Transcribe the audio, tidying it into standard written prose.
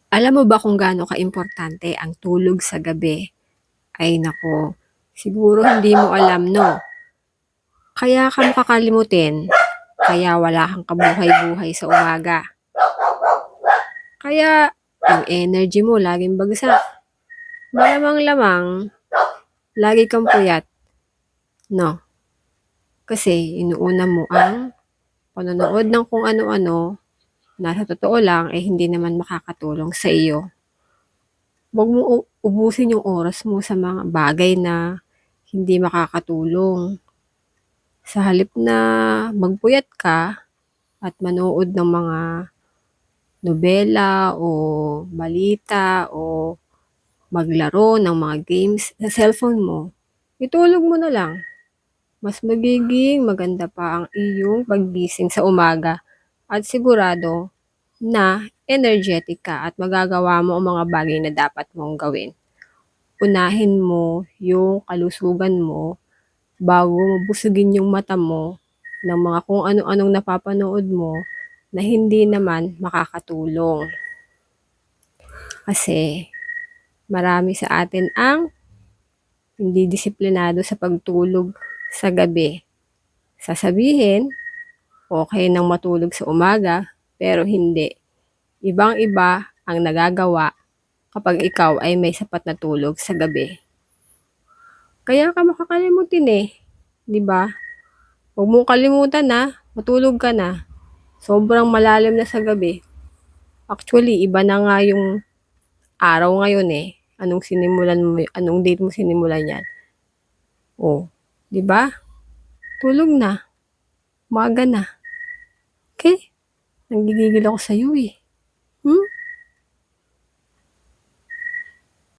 Alam mo ba kung gaano kaimportante ang tulog sa gabi? Ay naku, siguro hindi mo alam 'no? Kaya ka makakalimutin, kaya wala kang kabuhay-buhay sa umaga. Kaya yung energy mo laging bagsak. Malamang-lamang lagi kang puyat 'no? Kasi inuuna mo ang panonood ng kung ano-ano na sa totoo lang, eh, hindi naman makakatulong sa iyo. Huwag mong ubusin yung oras mo sa mga bagay na hindi makakatulong. Sa halip na magpuyat ka at manood ng mga nobela o balita o maglaro ng mga games sa cellphone mo, itulog mo na lang. Mas magiging maganda pa ang iyong paggising sa umaga at sigurado na energetic ka at magagawa mo ang mga bagay na dapat mong gawin. Unahin mo yung kalusugan mo bago mo busugin yung mata mo ng mga kung ano-anong napapanood mo na hindi naman makakatulong. Kasi marami sa atin ang hindi disiplinado sa pagtulog sa gabi. Sasabihin, okay nang matulog sa umaga, pero hindi. Ibang-iba ang nagagawa kapag ikaw ay may sapat na tulog sa gabi. Kaya ka makakalimutin eh, 'di ba? Huwag mong kalimutan na, matulog ka na. Sobrang malalim na sa gabi. Actually, iba na nga yung araw ngayon eh. Anong date mo sinimulan yan? Oh, 'di ba? Tulog na, umaga na. Okay? Nanggigigil ako sa iyo eh. Hmm?